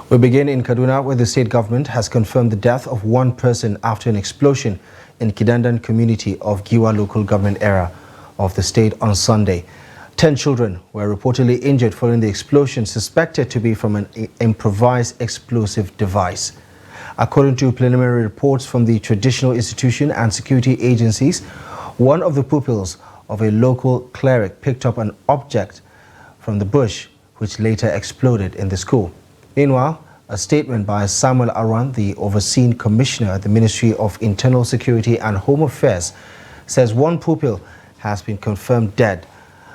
We begin in Kaduna, where the state government has confirmed the death of one person after an explosion in Kidandan community of Giwa local government area of the state on Sunday. 10 children were reportedly injured following the explosion, suspected to be from an improvised explosive device. According to preliminary reports from the traditional institution and security agencies, one of the pupils of a local cleric picked up an object from the bush, which later exploded in the school. Meanwhile, a statement by Samuel Aran, the overseeing commissioner at the Ministry of Internal Security and Home Affairs, says one pupil has been confirmed dead,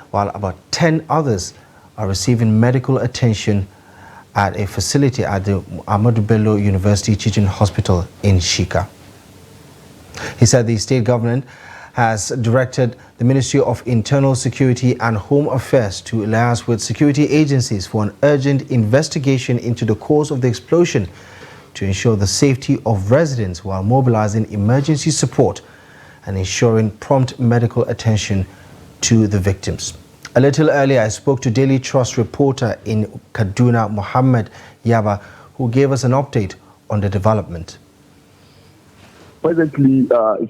while about 10 others are receiving medical attention at a facility at the Ahmadu Bello University Teaching Hospital in Shika. He said the state government has directed the Ministry of Internal Security and Home Affairs to liaise with security agencies for an urgent investigation into the cause of the explosion to ensure the safety of residents while mobilizing emergency support and ensuring prompt medical attention to the victims. A little earlier, I spoke to Daily Trust reporter in Kaduna, Muhammad Yaba, who gave us an update on the development. Presently,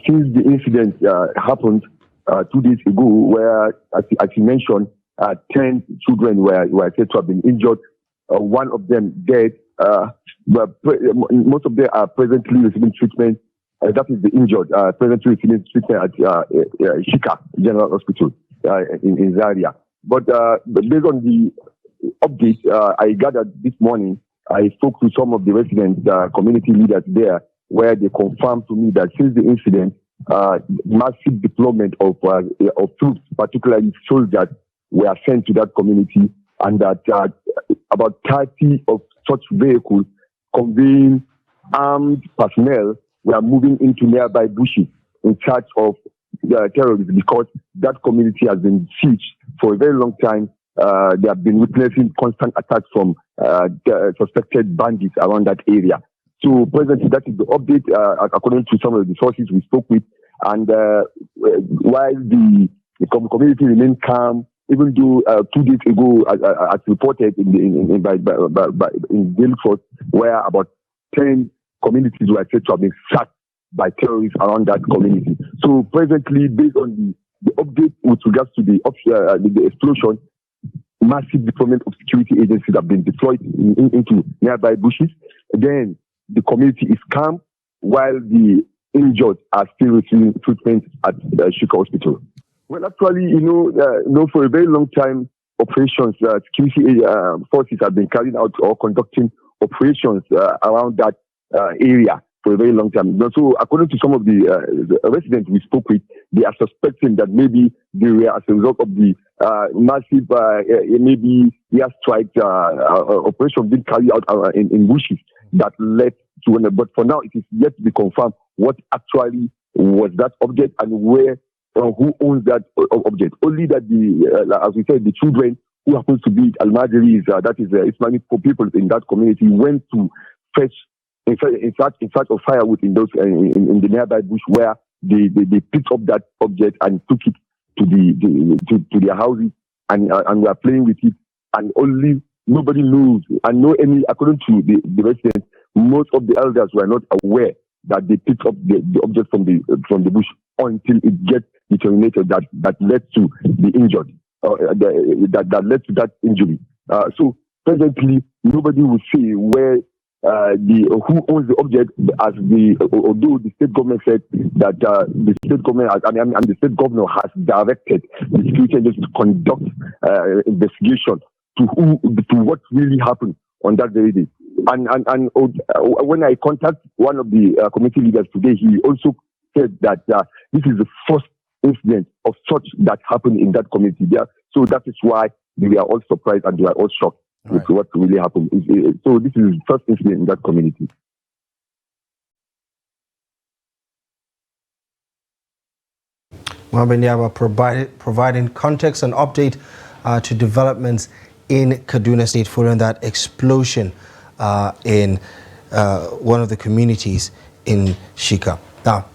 since the incident happened 2 days ago, where, as you mentioned, 10 children were said to have been injured, one of them dead, but most of them are presently receiving treatment. That is the injured, presently receiving treatment at Shika General Hospital in Zaria. But based on the update I gathered this morning, I spoke to some of the resident community leaders there, where they confirmed to me that since the incident, massive deployment of troops, particularly soldiers, were sent to that community, and that about 30 of such vehicles conveying armed personnel were moving into nearby bushes in search of terrorists, because that community has been sieged for a very long time. They have been witnessing constant attacks from suspected bandits around that area. So presently, that is the update according to some of the sources we spoke with. And while the community remained calm, even though 2 days ago, as reported in Daily Trust, where about 10 communities were said to have been sacked by terrorists around that community. So presently, based on the update with regards to the explosion, massive deployment of security agencies have been deployed into nearby bushes. Again, the community is calm, while the injured are still receiving treatment at the Shika Hospital. Well, actually, for a very long time, operations, security forces have been carrying out or conducting operations around that area for a very long time. So, according to some of the residents we spoke with, they are suspecting that maybe they were as a result of the massive, maybe airstrike operation being carried out in bushes that led to one. But for now, it is yet to be confirmed what actually was that object and where who owns that object. Only that as we said, the children who happens to be Almajiris, that is Islamic people in that community, went to fetch in search of firewood in the nearby bush, where they picked up that object and took it to their houses and were playing with it, and only nobody knows and according to the residents, most of the elders were not aware that they picked up the object from the bush until it gets deteriorated, that led to the injured, that led to that injury. So presently, nobody will say where who owns the object, although the state government said that the state government and the state governor has directed the security agencies to conduct investigation to what really happened on that very day. And when I contact one of the community leaders today, he also said that this is the first incident of such that happened in that community there. So that is why we are all surprised and we are all shocked with what really happened. So this is the first incident in that community. Mohamed Yaba providing context and update to developments in Kaduna State following that explosion in one of the communities in Shika. Now,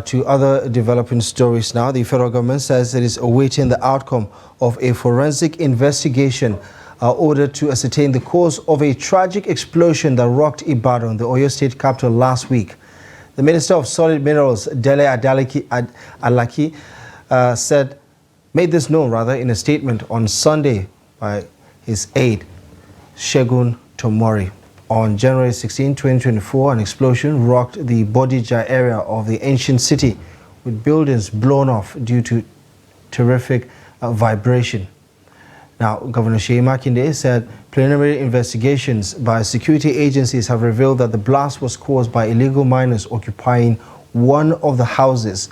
to other developing stories now, the federal government says it is awaiting the outcome of a forensic investigation are ordered to ascertain the cause of a tragic explosion that rocked Ibadan, the Oyo State capital, last week. The Minister of Solid Minerals, Dele Alaki, made this known in a statement on Sunday by his aide, Shegun Tomori. On January 16, 2024, an explosion rocked the Bodija area of the ancient city, with buildings blown off due to terrific vibration. Now, Governor Seyi Makinde said preliminary investigations by security agencies have revealed that the blast was caused by illegal miners occupying one of the houses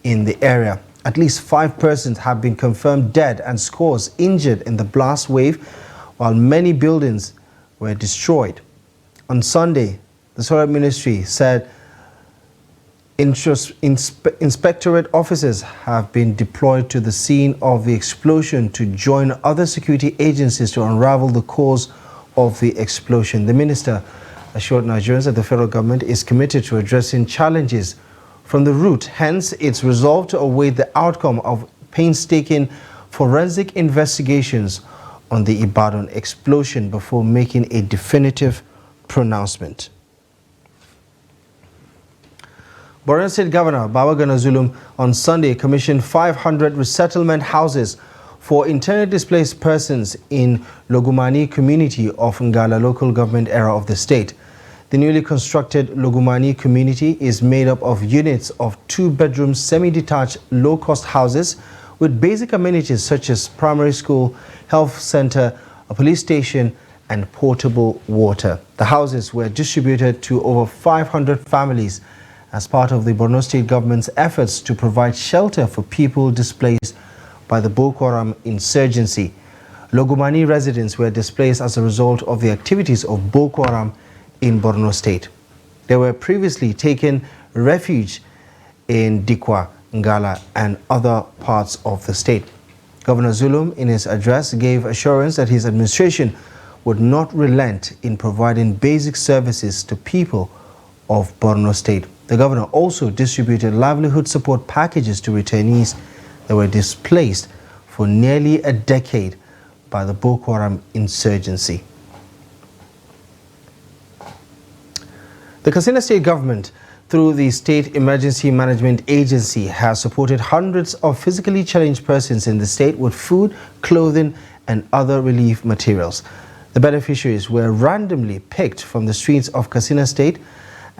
in the area. At least 5 persons have been confirmed dead and scores injured in the blast wave, while many buildings were destroyed. On Sunday, the Solar Ministry said inspectorate officers have been deployed to the scene of the explosion to join other security agencies to unravel the cause of the explosion. The minister assured Nigerians that the federal government is committed to addressing challenges from the root. Hence, it's resolved to await the outcome of painstaking forensic investigations on the Ibadan explosion before making a definitive pronouncement. Borno State Governor Babagana Zulum on Sunday commissioned 500 resettlement houses for internally displaced persons in Logumani community of Ngala local government area of the state. The newly constructed Logumani community is made up of units of 2-bedroom semi-detached low-cost houses with basic amenities such as primary school, health center, a police station and portable water. The houses were distributed to over 500 families as part of the Borno State government's efforts to provide shelter for people displaced by the Boko Haram insurgency. Logumani residents were displaced as a result of the activities of Boko Haram in Borno State. They were previously taken refuge in Dikwa, Ngala and other parts of the state. Governor Zulum, in his address, gave assurance that his administration would not relent in providing basic services to people of Borno State. The governor also distributed livelihood support packages to returnees that were displaced for nearly a decade by the Boko Haram insurgency. The Katsina State government, through the State Emergency Management Agency, has supported hundreds of physically challenged persons in the state with food, clothing and other relief materials. The beneficiaries were randomly picked from the streets of Katsina State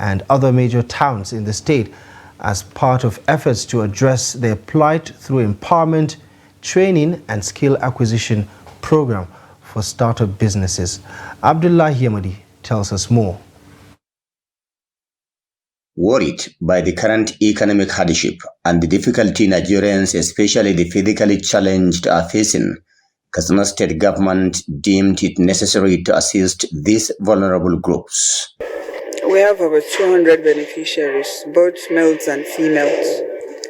and other major towns in the state as part of efforts to address their plight through empowerment, training and skill acquisition program for startup businesses. Abdullah Yamadi tells us more. Worried by the current economic hardship and the difficulty Nigerians, especially the physically challenged, are facing, Katsina State government deemed it necessary to assist these vulnerable groups. We have over 200 beneficiaries, both males and females.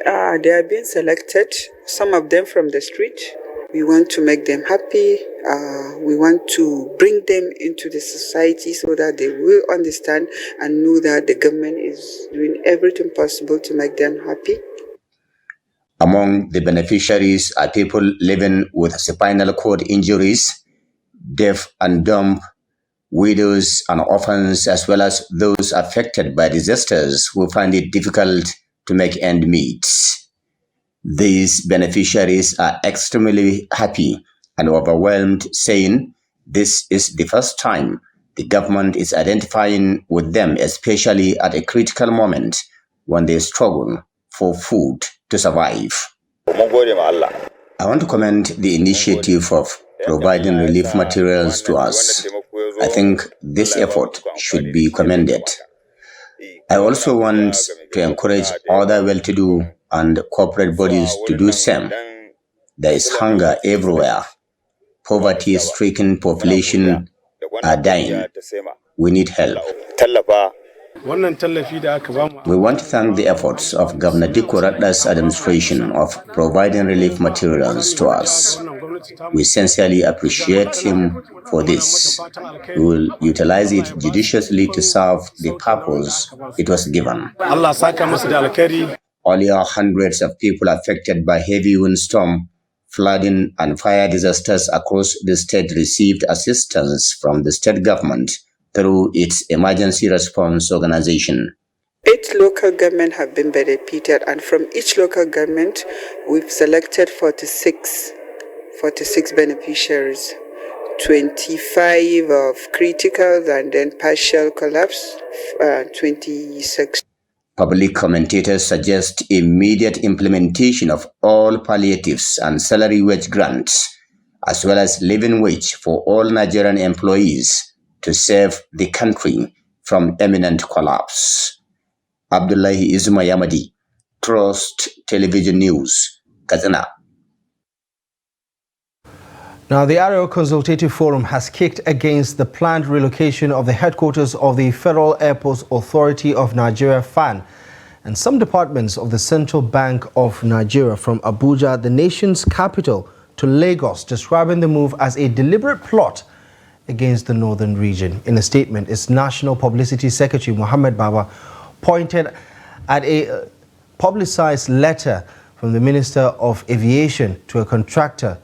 They are being selected, some of them from the street. We want to make them happy. We want to bring them into the society so that they will understand and know that the government is doing everything possible to make them happy. Among the beneficiaries are people living with spinal cord injuries, deaf and dumb, widows and orphans, as well as those affected by disasters who find it difficult to make ends meet. These beneficiaries are extremely happy and overwhelmed, saying this is the first time the government is identifying with them, especially at a critical moment when they struggle for food to survive. I want to commend the initiative of providing relief materials to us. I think this effort should be commended. I also want to encourage other well-to-do and corporate bodies to do the same. There is hunger everywhere. Poverty-stricken population are dying. We need help. We want to thank the efforts of Governor Dikko Radda's administration of providing relief materials to us. We sincerely appreciate him for this. We will utilize it judiciously to serve the purpose it was given. Earlier, hundreds of people affected by heavy windstorm flooding and fire disasters across the state received assistance from the state government through its emergency response organization. 8 local government have been benefited, and from each local government, we've selected 46 beneficiaries. 25 of critical and then partial collapse, 26. Public commentators suggest immediate implementation of all palliatives and salary wage grants, as well as living wage for all Nigerian employees to save the country from imminent collapse. Abdullahi Izuma Yamadi, Trust Television News, Katsina. Now, the Arewa Consultative Forum has kicked against the planned relocation of the headquarters of the Federal Airports Authority of Nigeria (FAN) and some departments of the Central Bank of Nigeria from Abuja, the nation's capital, to Lagos, describing the move as a deliberate plot against the northern region. In a statement, its National Publicity Secretary, Mohammed Baba, pointed at a publicized letter from the Minister of Aviation to a contractor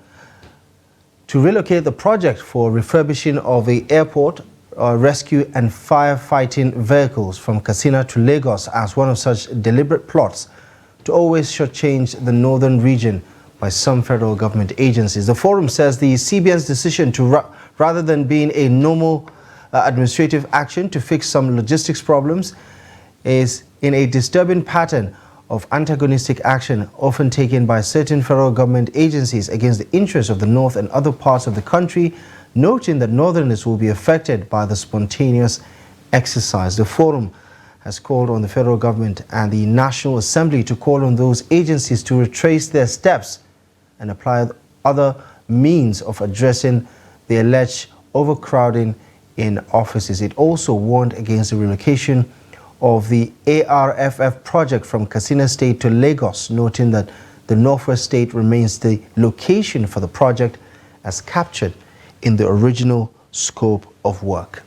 to relocate the project for refurbishing of the airport, rescue and firefighting vehicles from Katsina to Lagos as one of such deliberate plots to always shortchange the northern region by some federal government agencies. The forum says the CBN's decision to, rather than being a normal administrative action to fix some logistics problems, is in a disturbing pattern of antagonistic action often taken by certain federal government agencies against the interests of the north and other parts of the country, noting that northerners will be affected by the spontaneous exercise. The forum has called on the federal government and the National Assembly to call on those agencies to retrace their steps and apply other means of addressing the alleged overcrowding in offices. It also warned against the relocation of the ARFF project from Katsina State to Lagos, noting that the Northwest State remains the location for the project as captured in the original scope of work.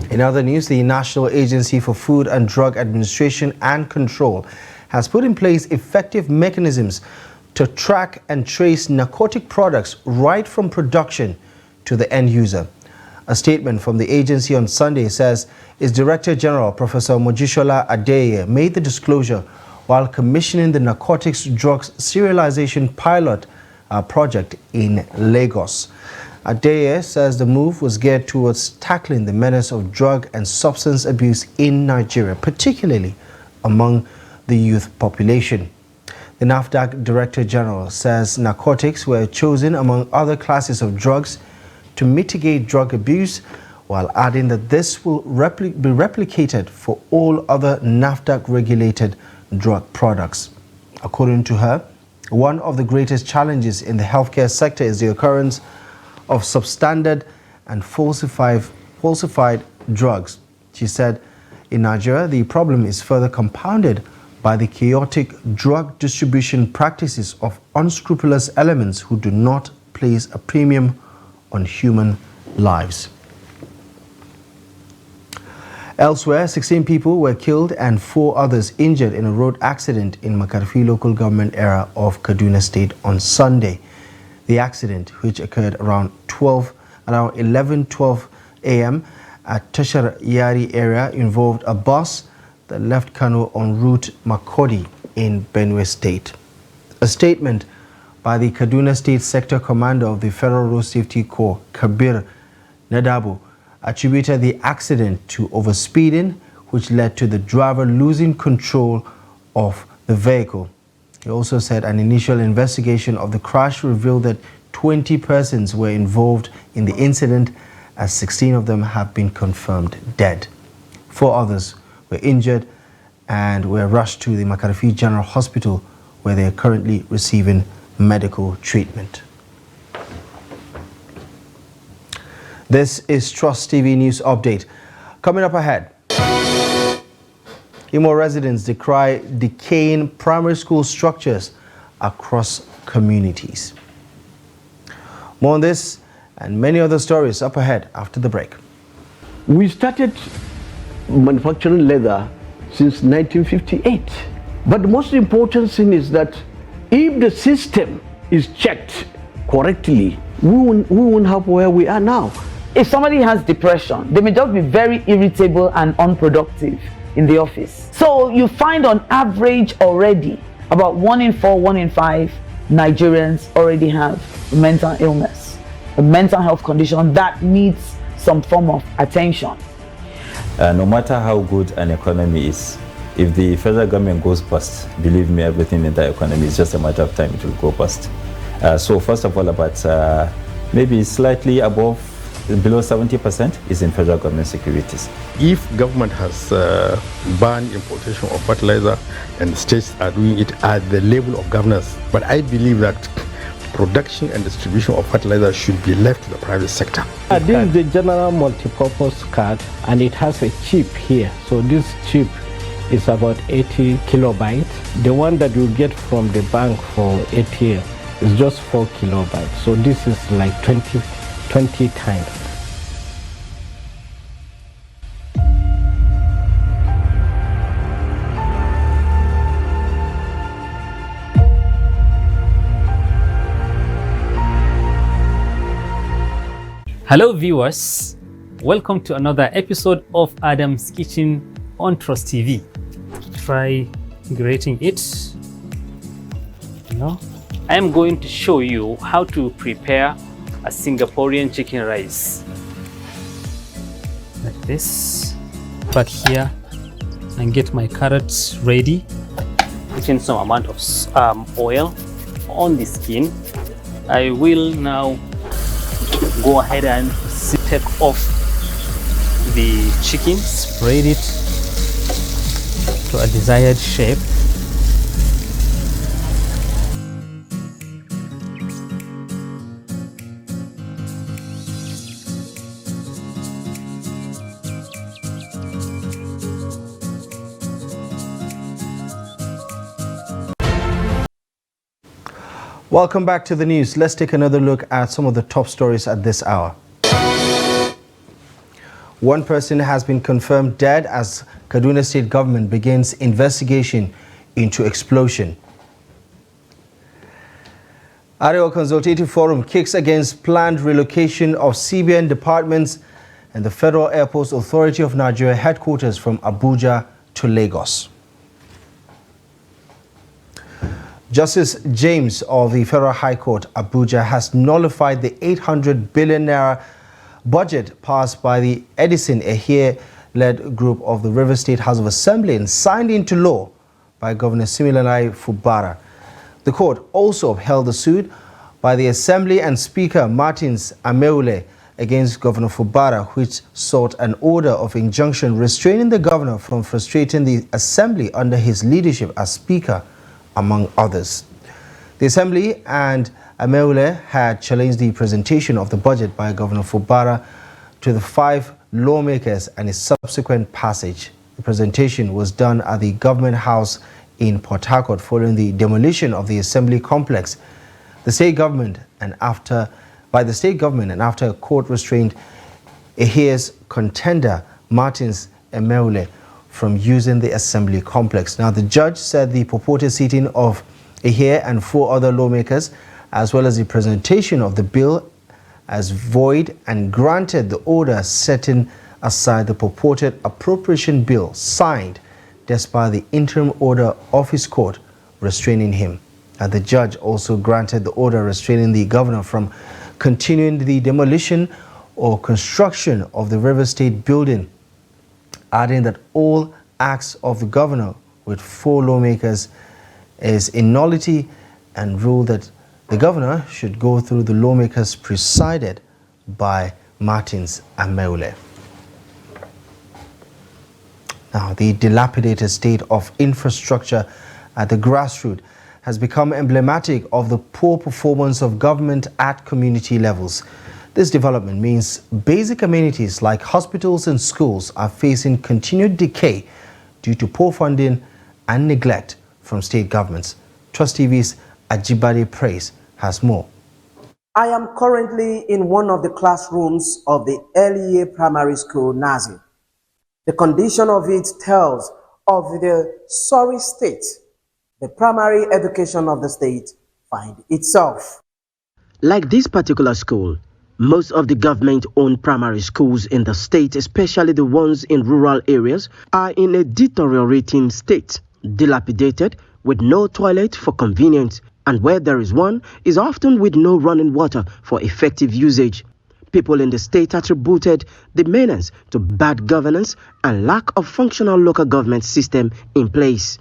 In other news, the National Agency for Food and Drug Administration and Control has put in place effective mechanisms to track and trace narcotic products right from production to the end user. A statement from the agency on Sunday says its Director General, Professor Mojisola Adeye, made the disclosure while commissioning the Narcotics Drugs Serialization Pilot project in Lagos. Adeye says the move was geared towards tackling the menace of drug and substance abuse in Nigeria, particularly among the youth population. The NAFDAC Director General says narcotics were chosen among other classes of drugs to mitigate drug abuse, while adding that this will be replicated for all other NAFDAC-regulated drug products. According to her, one of the greatest challenges in the healthcare sector is the occurrence of substandard and falsified drugs. She said, in Nigeria, the problem is further compounded by the chaotic drug distribution practices of unscrupulous elements who do not place a premium on human lives. Elsewhere, 16 people were killed and 4 others injured in a road accident in Makarfi local government area of Kaduna State on Sunday. The accident, which occurred around 11:12 a.m. at Tashar Yari area, involved a bus that left Kano en route Makodi in Benue State. A statement by the Kaduna State Sector Commander of the Federal Road Safety Corps, Kabir Nadabo, attributed the accident to overspeeding, which led to the driver losing control of the vehicle. He also said an initial investigation of the crash revealed that 20 persons were involved in the incident, as 16 of them have been confirmed dead. 4 others were injured and were rushed to the Makarfi General Hospital, where they are currently receiving medical treatment. This is Trust TV News Update. Coming up ahead, Imo residents decry decaying primary school structures across communities. More on this and many other stories up ahead after the break. We started manufacturing leather since 1958. But the most important thing is that If the system is checked correctly, we won't have where we are now. If somebody has depression, they may just be very irritable and unproductive in the office. So you find on average already about 1 in 4, 1 in 5 Nigerians already have mental illness, a mental health condition that needs some form of attention. No matter how good an economy is, if the federal government goes bust, believe me, everything in the economy is just a matter of time it will go bust. So first of all, about maybe slightly above, below 70% is in federal government securities. If government has banned importation of fertilizer and states are doing it at the level of governance, but I believe that production and distribution of fertilizer should be left to the private sector. This is the general multi-purpose card, and it has a chip here. So this chip is about 80 kilobytes. The one that you get from the bank for ATM is just 4 kilobytes. So this is like 20 times. Hello viewers, welcome to another episode of Adam's Kitchen on Trust TV. Try grating it. I am going to show you how to prepare a Singaporean chicken rice. Like this. Back here and get my carrots ready. Put in some amount of oil on the skin. I will now go ahead and take off the chicken, spread it to a desired shape. Welcome back to the news. Let's take another look at some of the top stories at this hour. One person has been confirmed dead as Kaduna State government begins investigation into explosion. Arewa Consultative Forum kicks against planned relocation of CBN departments and the Federal Airports Authority of Nigeria headquarters from Abuja to Lagos. Justice James of the Federal High Court, Abuja, has nullified the 800 billion naira budget passed by the Edison Ehie-led group of the River State House of Assembly and signed into law by Governor Siminalayi Fubara. The court also upheld the suit by the Assembly and Speaker Martins Ameule against Governor Fubara, which sought an order of injunction restraining the governor from frustrating the Assembly under his leadership as Speaker, among others. The Assembly and Ameule had challenged the presentation of the budget by Governor Fubara to the 5 lawmakers and its subsequent passage. The presentation was done at the Government House in Port Harcourt following the demolition of the Assembly complex. The state government and after a court restrained Ehie's contender Martins Ameule from using the Assembly complex. Now, the judge said the purported sitting of Ehie and 4 other lawmakers, as well as the presentation of the bill, as void and granted the order setting aside the purported appropriation bill signed despite the interim order of his court restraining him. And the judge also granted the order restraining the governor from continuing the demolition or construction of the River State building, adding that all acts of the governor with 4 lawmakers is in nullity and ruled that the governor should go through the lawmakers presided by Martins Ameule. Now, the dilapidated state of infrastructure at the grassroots has become emblematic of the poor performance of government at community levels. This development means basic amenities like hospitals and schools are facing continued decay due to poor funding and neglect from state governments. Trust TV's Ajibade Praise has more. I am currently in one of the classrooms of the early year primary school, Nazi. The condition of it tells of the sorry state the primary education of the state find itself. Like this particular school, most of the government-owned primary schools in the state, especially the ones in rural areas, are in a deteriorating state, dilapidated, with no toilet for convenience, and where there is one, is often with no running water for effective usage. People in the state attributed the menace to bad governance and lack of functional local government system in place.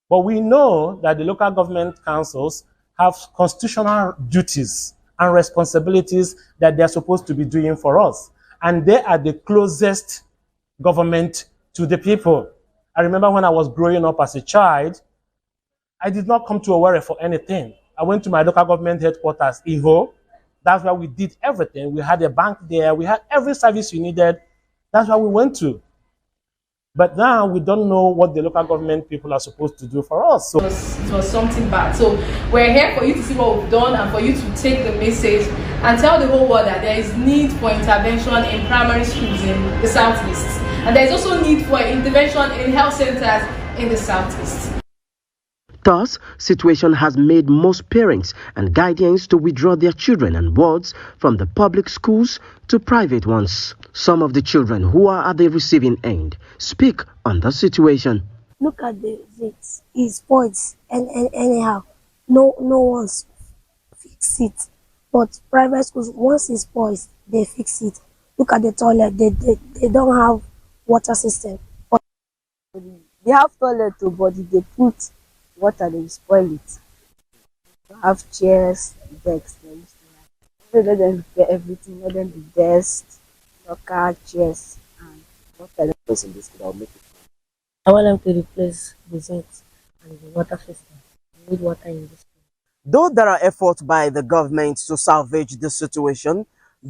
But we know that the local government councils have constitutional duties and responsibilities that they're supposed to be doing for us. And they are the closest government to the people. I remember when I was growing up as a child, I did not come to Owerri for anything. I went to my local government headquarters, Iho. That's where we did everything. We had a bank there. We had every service you needed. That's where we went to. But now we don't know what the local government people are supposed to do for us. So it was something bad. So we're here for you to see what we've done and for you to take the message and tell the whole world that there is need for intervention in primary schools in the Southeast. And there's also need for intervention in health centers in the Southeast. Thus, situation has made most parents and guardians to withdraw their children and wards from the public schools to private ones. Some of the children who are at the receiving end speak on the situation. Look at the it. It spoils and anyhow. No one's fix it. But private schools, once it spoils, they fix it. Look at the toilet. They don't have water system. They have toilet too, but they put water, they spoil it. They have chairs, desks. Let them repair everything. Let them be desks, locker, chairs, and water. The person in this school, I'll make it. I want them to replace the zincs and the water system. We need water in this school. Though there are efforts by the government to salvage the situation,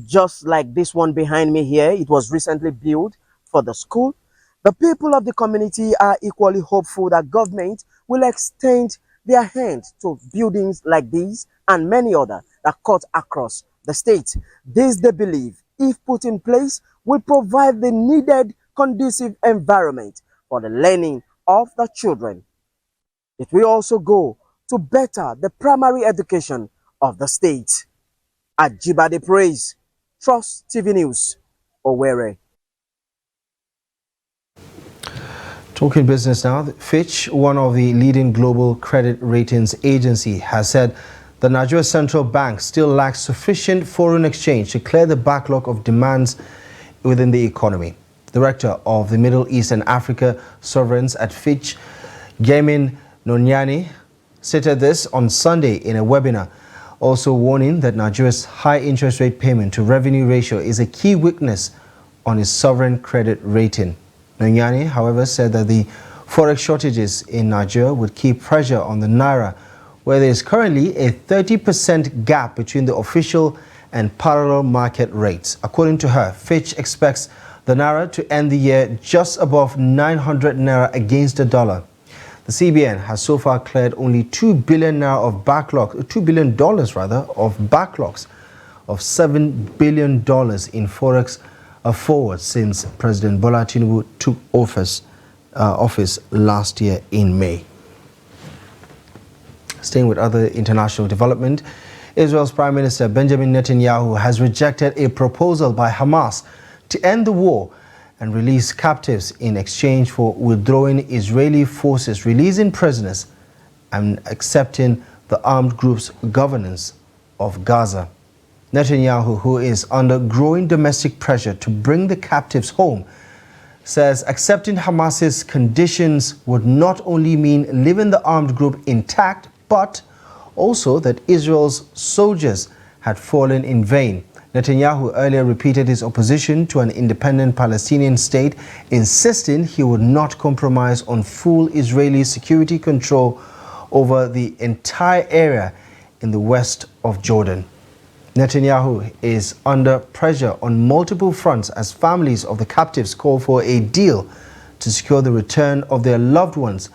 just like this one behind me here, it was recently built for the school, the people of the community are equally hopeful that government will extend their hand to buildings like these and many others that cut across the state. This, they believe, if put in place, will provide the needed conducive environment for the learning of the children. It will also go to better the primary education of the state. Ajibade Praise, Trust TV News, Owerri. Talking business now, Fitch, one of the leading global credit ratings agency, has said the Nigeria Central Bank still lacks sufficient foreign exchange to clear the backlog of demands within the economy. Director of the Middle East and Africa Sovereigns at Fitch, Gamin Nonyani, stated this on Sunday in a webinar, also warning that Nigeria's high interest rate payment to revenue ratio is a key weakness on its sovereign credit rating. Nonyani, however, said that the forex shortages in Nigeria would keep pressure on the naira, where there is currently a 30% gap between the official and parallel market rates. According to her, Fitch expects the naira to end the year just above 900 naira against the dollar. The CBN has so far cleared only $2 billion of backlog, $2 billion of backlogs of $7 billion in forex forward since President Bola Tinubu took office last year in May. Staying with other international development, Israel's Prime Minister Benjamin Netanyahu has rejected a proposal by Hamas to end the war and release captives in exchange for withdrawing Israeli forces, releasing prisoners, and accepting the armed group's governance of Gaza. Netanyahu, who is under growing domestic pressure to bring the captives home, says accepting Hamas's conditions would not only mean leaving the armed group intact, but also that Israel's soldiers had fallen in vain. Netanyahu earlier repeated his opposition to an independent Palestinian state, insisting he would not compromise on full Israeli security control over the entire area in the west of Jordan. Netanyahu is under pressure on multiple fronts as families of the captives call for a deal to secure the return of their loved ones,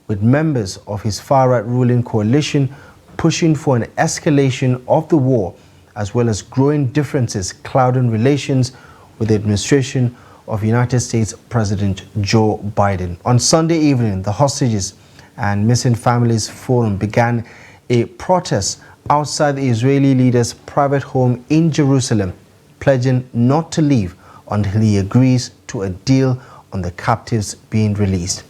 with members of his far-right ruling coalition pushing for an escalation of the war, as well as growing differences clouding relations with the administration of United States President Joe Biden. On Sunday evening, the hostages and Missing Families Forum began a protest outside the Israeli leader's private home in Jerusalem, pledging not to leave until he agrees to a deal on the captives being released.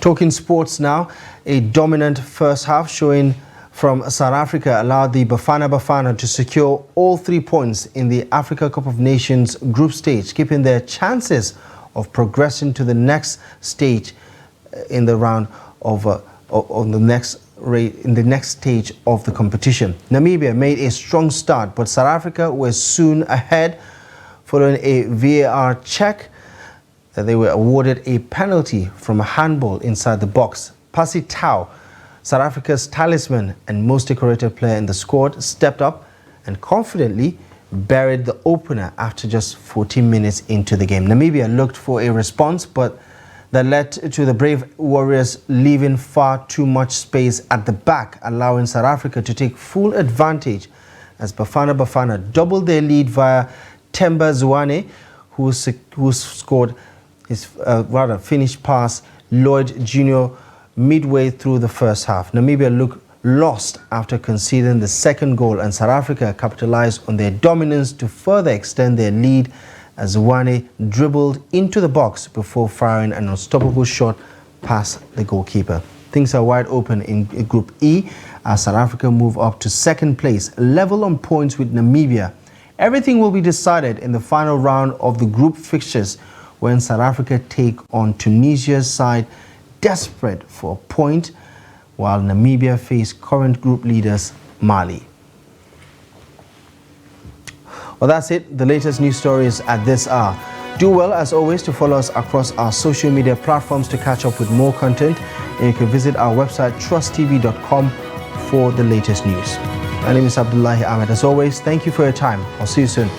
Talking sports now, a dominant first half showing from South Africa allowed the Bafana to secure all 3 points in the Africa Cup of Nations group stage, keeping their chances of progressing to the next stage in the round of the next stage of the competition. Namibia made a strong start, but South Africa was soon ahead following a VAR check that they were awarded a penalty from a handball inside the box. Pasi Tau, South Africa's talisman and most decorated player in the squad, stepped up and confidently buried the opener after just 14 minutes into the game. Namibia looked for a response, but that led to the Brave Warriors leaving far too much space at the back, allowing South Africa to take full advantage as Bafana doubled their lead via Themba Zwane, who scored his finished pass Lloyd Jr. midway through the first half. Namibia looked lost after conceding the second goal, and South Africa capitalized on their dominance to further extend their lead as Zwane dribbled into the box before firing an unstoppable shot past the goalkeeper. Things are wide open in Group E as South Africa move up to second place, level on points with Namibia. Everything will be decided in the final round of the group fixtures when South Africa take on Tunisia's side, desperate for a point, while Namibia face current group leaders Mali. Well, that's it. The latest news stories at this hour. Do well, as always, to follow us across our social media platforms to catch up with more content. And you can visit our website, trusttv.com, for the latest news. My name is Abdullahi Ahmed. As always, thank you for your time. I'll see you soon.